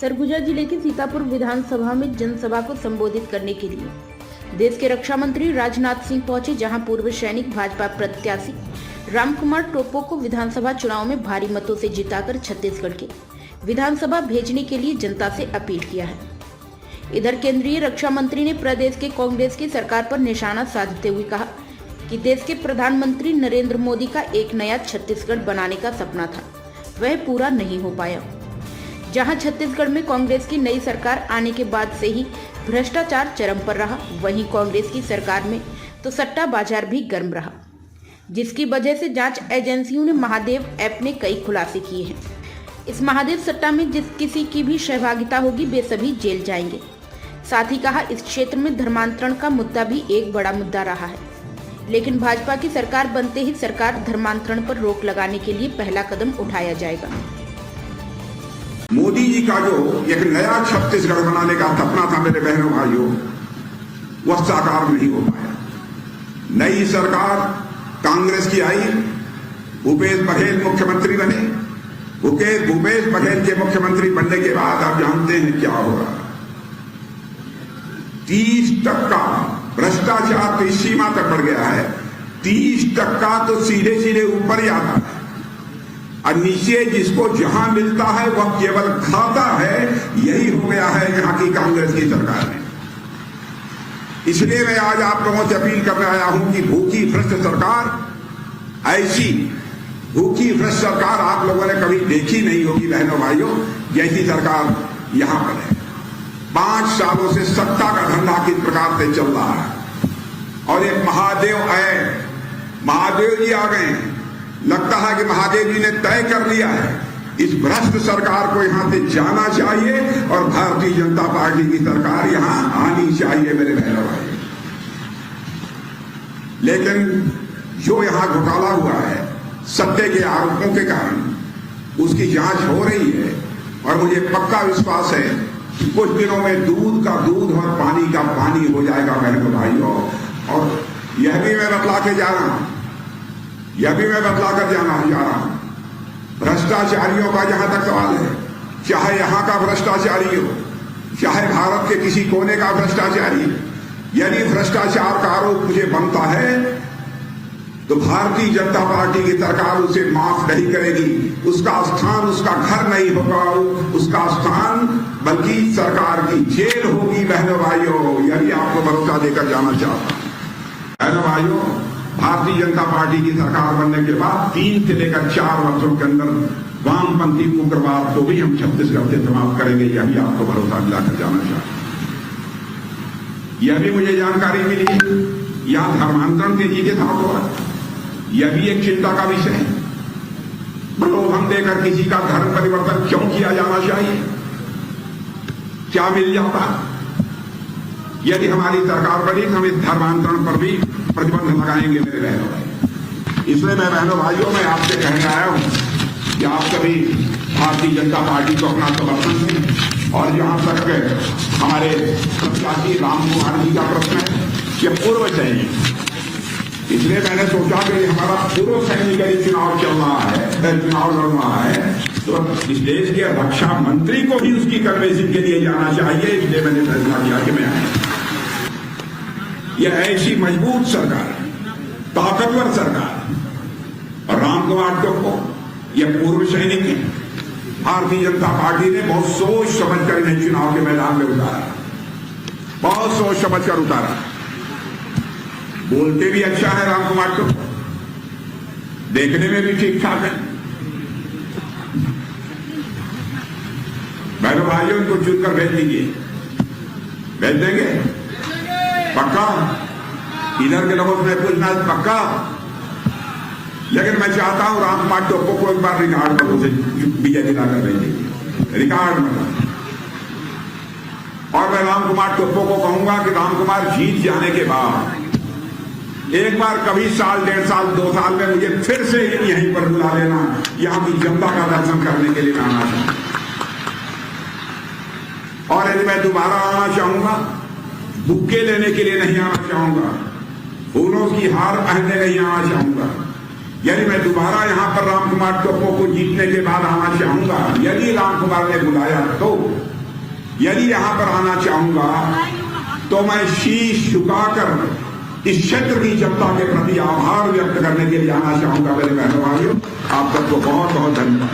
सरगुजा जिले के सीतापुर विधानसभा में जनसभा को संबोधित करने के लिए देश के रक्षा मंत्री राजनाथ सिंह पहुंचे, जहां पूर्व सैनिक भाजपा प्रत्याशी रामकुमार टोप्पो को विधानसभा चुनाव में भारी मतों से जिताकर छत्तीसगढ़ के विधानसभा भेजने के लिए जनता से अपील किया है। इधर केंद्रीय रक्षा मंत्री ने प्रदेश के कांग्रेस की सरकार पर निशाना साधते हुए कहा कि देश के प्रधानमंत्री नरेंद्र मोदी का एक नया छत्तीसगढ़ बनाने का सपना था, वह पूरा नहीं हो पाया। जहां छत्तीसगढ़ में कांग्रेस की नई सरकार आने के बाद से ही भ्रष्टाचार चरम पर रहा, वहीं कांग्रेस की सरकार में तो सट्टा बाजार भी गर्म रहा, जिसकी वजह से जांच एजेंसियों ने महादेव ऐप में कई खुलासे किए हैं। इस महादेव सट्टा में जिस किसी की भी सहभागिता होगी वे सभी जेल जाएंगे। साथ ही कहा, इस क्षेत्र में धर्मांतरण का मुद्दा भी एक बड़ा मुद्दा रहा है, लेकिन भाजपा की सरकार बनते ही सरकार धर्मांतरण पर रोक लगाने के लिए पहला कदम उठाया जाएगा। मोदी जी का जो एक नया छत्तीसगढ़ बनाने का सपना था मेरे बहनों भाइयों, वह साकार नहीं हो पाया। नई सरकार कांग्रेस की आई, भूपेश बघेल मुख्यमंत्री बने। भूपेश बघेल के मुख्यमंत्री बनने के बाद आप जानते हैं क्या हो रहा। 30% भ्रष्टाचार तो इस सीमा तक बढ़ गया है, 30% तो सीधे सीधे ऊपर ही आता है और नीचे जिसको जहां मिलता है वह केवल खाता है। यही हो गया है यहां की कांग्रेस की सरकार में। इसलिए मैं आज आप लोगों से अपील करने आया हूं कि भूखी भ्रष्ट सरकार, ऐसी भूखी भ्रष्ट सरकार आप लोगों ने कभी देखी नहीं होगी बहनों भाइयों, जैसी सरकार यहां पर है। 5 सालों से सत्ता का धंधा किस प्रकार से चल रहा है और एक महादेव है, महादेव जी आ गए। लगता है कि महादेव जी ने तय कर लिया है इस भ्रष्ट सरकार को यहां से जाना चाहिए और भारतीय जनता पार्टी की सरकार यहां आनी चाहिए मेरे बहनों भाई। लेकिन जो यहां घोटाला हुआ है सत्ते के आरोपों के कारण, उसकी जांच हो रही है और मुझे पक्का विश्वास है कि कुछ दिनों में दूध का दूध और पानी का पानी हो जाएगा बहनों भाइयों। और यह भी मैं बतला के जा रहा हूं, यह भी मैं बतला कर जा रहा हूं, भ्रष्टाचारियों का जहां तक सवाल है, चाहे यहां का भ्रष्टाचारी हो, चाहे भारत के किसी कोने का भ्रष्टाचारी, यदि भ्रष्टाचार का आरोप मुझे बनता है तो भारतीय जनता पार्टी की सरकार उसे माफ नहीं करेगी। उसका स्थान उसका घर नहीं होगा, उसका स्थान बल्कि सरकार की जेल होगी बहनों भाइयों। यदि आपको भरोसा देकर जाना चाहता हूं बहनों भाइयों, भारतीय जनता पार्टी की सरकार बनने के बाद 3 से लेकर 4 वर्षों के अंदर वामपंथी उग्रवाद को भी हम छत्तीसगढ़ से समाप्त करेंगे। यह भी आपको भरोसा दिलाकर जाना चाहता हूं। यह भी मुझे जानकारी मिली यहां धर्मांतरण तेजी के साथ हो रहा है, यह भी एक चिंता का विषय है। प्रलोभन देकर किसी का धर्म परिवर्तन क्यों किया जाना चाहिए? क्या मिल जाता? यदि हमारी सरकार बनी तो हम इस धर्मांतरण पर भी प्रतिबंध लगाएंगे मेरे बहनों भाई। इसलिए मैं बहनों भाइयों में आपसे कहने आया हूं कि आप सभी भारतीय जनता पार्टी को अपना समर्थन दें। और जहां तक हमारे प्रत्याशी रामकुमार जी का प्रश्न है, यह पूर्व सैनिक, इसलिए मैंने सोचा कि हमारा पूर्व सैनिक यदि चुनाव चल रहा है, चुनाव लड़ रहा है, तो इस देश के रक्षा मंत्री को भी उसकी कन्वेंशन के लिए जाना चाहिए। इसलिए मैंने फैसला किया कि मैं आया। यह ऐसी मजबूत सरकार, ताकतवर सरकार, और रामकुमार टोप्पो यह पूर्व सैनिक है। भारतीय जनता पार्टी ने बहुत सोच समझकर इन्हें चुनाव के मैदान में उतारा, बहुत सोच समझकर उतारा। बोलते भी अच्छा है रामकुमार टोप्पो, देखने में भी ठीक ठाक है। बहनों भाइयों, उनको चुनकर भेज दीजिए, भेज देंगे पक्का। इधर के लोगों से पूछना पक्का, लेकिन मैं चाहता हूं रामकुमार टोप्पो को एक बार रिकॉर्ड में उसे विजय दिलाकर भेज दीजिए, रिकॉर्ड में। और मैं रामकुमार टोप्पो को कहूंगा कि रामकुमार जीत जाने के बाद एक बार कभी साल, 1.5 साल, 2 साल में मुझे फिर से यहीं पर बुला लेना, यहां की जनता का दर्शन करने के लिए मैं आना चाहूंगा। और यदि मैं दोबारा आना चाहूंगा, बुक्के लेने के लिए नहीं आना चाहूंगा, फूलों की हार पहनने नहीं आना चाहूंगा। यदि मैं दोबारा यहां पर रामकुमार टोप्पो को जीतने के बाद आना चाहूंगा, यदि रामकुमार ने बुलाया तो यदि यहां पर आना चाहूंगा तो मैं शीश झुकाकर इस क्षेत्र की जनता के प्रति आभार व्यक्त करने के लिए आना चाहूंगा। मेरे बहनों भाइयों, आप सबको बहुत बहुत धन्यवाद।